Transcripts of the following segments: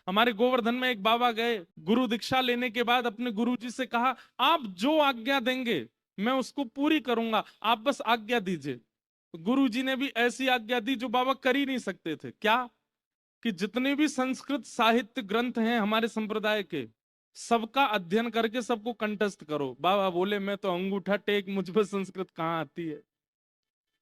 हमारे गोवर्धन में एक बाबा गए, गुरु दीक्षा लेने के बाद अपने गुरु जी से कहा, आप जो आज्ञा देंगे मैं उसको पूरी करूंगा, आप बस आज्ञा दीजिए। तो गुरु जी ने भी ऐसी आज्ञा दी जो बाबा कर ही नहीं सकते थे। क्या? कि जितने भी संस्कृत साहित्य ग्रंथ हैं हमारे संप्रदाय के, सबका अध्ययन करके सबको कंठस्थ करो। बाबा बोले, मैं तो अंगूठा टेक, मुझ पर संस्कृत कहाँ आती है।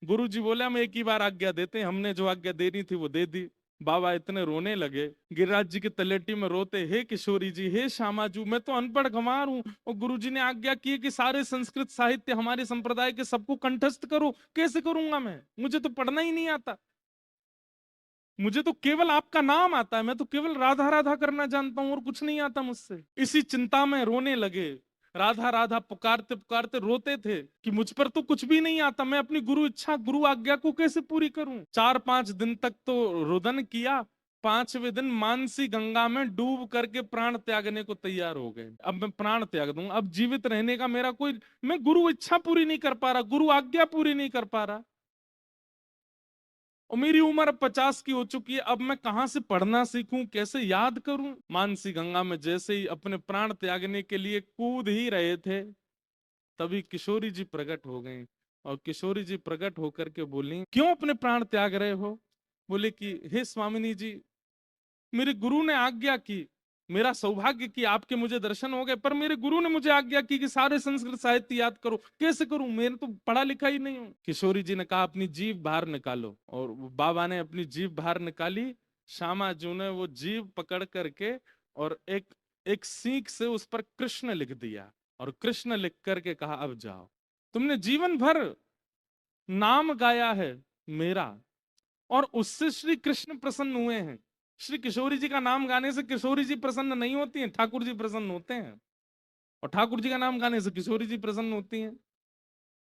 गुरु जी बोले, हम एक ही बार आज्ञा देते हैं, हमने जो आज्ञा देनी थी वो दे दी। बाबा इतने रोने लगे, गिरिराज जी की तलेटी में रोते, हे किशोरी जी, हे श्यामाजू, मैं तो अनपढ़ गंवार हूं, और गुरु जी ने आज्ञा की कि सारे संस्कृत साहित्य हमारे संप्रदाय के सबको कंठस्थ करो। कैसे करूंगा मैं? मुझे तो पढ़ना ही नहीं आता, मुझे तो केवल आपका नाम आता है, मैं तो केवल राधा राधा करना जानता हूं और कुछ नहीं आता मुझसे। इसी चिंता में रोने लगे, राधा राधा पुकारते पुकारते रोते थे कि मुझ पर तो कुछ भी नहीं आता, मैं अपनी गुरु इच्छा, गुरु आज्ञा को कैसे पूरी करूं। 4-5 दिन तक तो रुदन किया, 5वें दिन मानसी गंगा में डूब करके प्राण त्यागने को तैयार हो गए। अब मैं प्राण त्याग दूं, अब जीवित रहने का मेरा कोई, मैं गुरु इच्छा पूरी नहीं कर पा रहा, गुरु आज्ञा पूरी नहीं कर पा रहा, और मेरी उम्र 50 की हो चुकी है, अब मैं कहां से पढ़ना सीखूं, कैसे याद करूं। मानसी गंगा में जैसे ही अपने प्राण त्यागने के लिए कूद ही रहे थे, तभी किशोरी जी प्रकट हो गई। और किशोरी जी प्रकट होकर के बोली, क्यों अपने प्राण त्याग रहे हो? बोले कि हे स्वामिनी जी, मेरे गुरु ने आज्ञा की, मेरा सौभाग्य कि आपके मुझे दर्शन हो गए, पर मेरे गुरु ने मुझे आज्ञा की कि सारे संस्कृत साहित्य याद करो, कैसे करूं, मैंने तो पढ़ा लिखा ही नहीं हूं। किशोरी जी ने कहा, अपनी जीभ बाहर निकालो, और बाबा ने अपनी जीभ बाहर निकाली। श्यामाजू ने वो जीभ पकड़ करके और एक एक सीख से उस पर कृष्ण लिख दिया, और कृष्ण लिख करके कहा, अब जाओ, तुमने जीवन भर नाम गाया है मेरा, और उससे श्री कृष्ण प्रसन्न हुए हैं। श्री किशोरी जी का नाम गाने से किशोरी जी प्रसन्न नहीं होती हैं, ठाकुर जी प्रसन्न होते हैं, और ठाकुर जी का नाम गाने से किशोरी जी प्रसन्न होती हैं।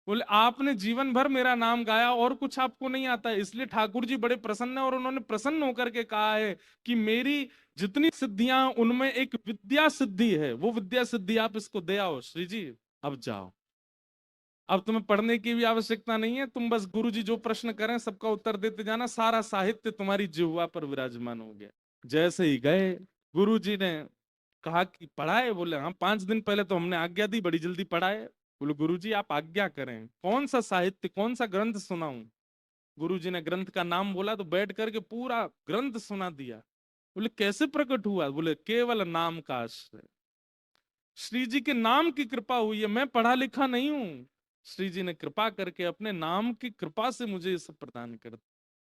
बोले, आपने जीवन भर मेरा नाम गाया और कुछ आपको नहीं आता है, इसलिए ठाकुर जी बड़े प्रसन्न है, और उन्होंने प्रसन्न होकर के कहा है कि मेरी जितनी सिद्धियां, उनमें एक विद्या सिद्धि है, वो विद्या सिद्धि आप इसको दे आओ श्री जी, अब जाओ। अब तुम्हें पढ़ने की भी आवश्यकता नहीं है, तुम बस गुरु जी जो प्रश्न करें सबका उत्तर देते जाना, सारा साहित्य तुम्हारी जिह्वा पर विराजमान हो गया। जैसे ही गए, गुरु जी ने कहा कि पढ़ाए? बोले, हाँ, 5 दिन पहले तो हमने आज्ञा दी, बड़ी जल्दी पढ़ाए। बोले, गुरु जी आप आज्ञा करें, कौन सा साहित्य, कौन सा ग्रंथ सुनाऊं? गुरु जी ने ग्रंथ का नाम बोला तो बैठ करके पूरा ग्रंथ सुना दिया। बोले, कैसे प्रकट हुआ? बोले, केवल नाम का आश्रय, श्री जी के नाम की कृपा हुई है, मैं पढ़ा लिखा नहीं हूं, श्री जी ने कृपा करके अपने नाम की कृपा से मुझे ये सब प्रदान कर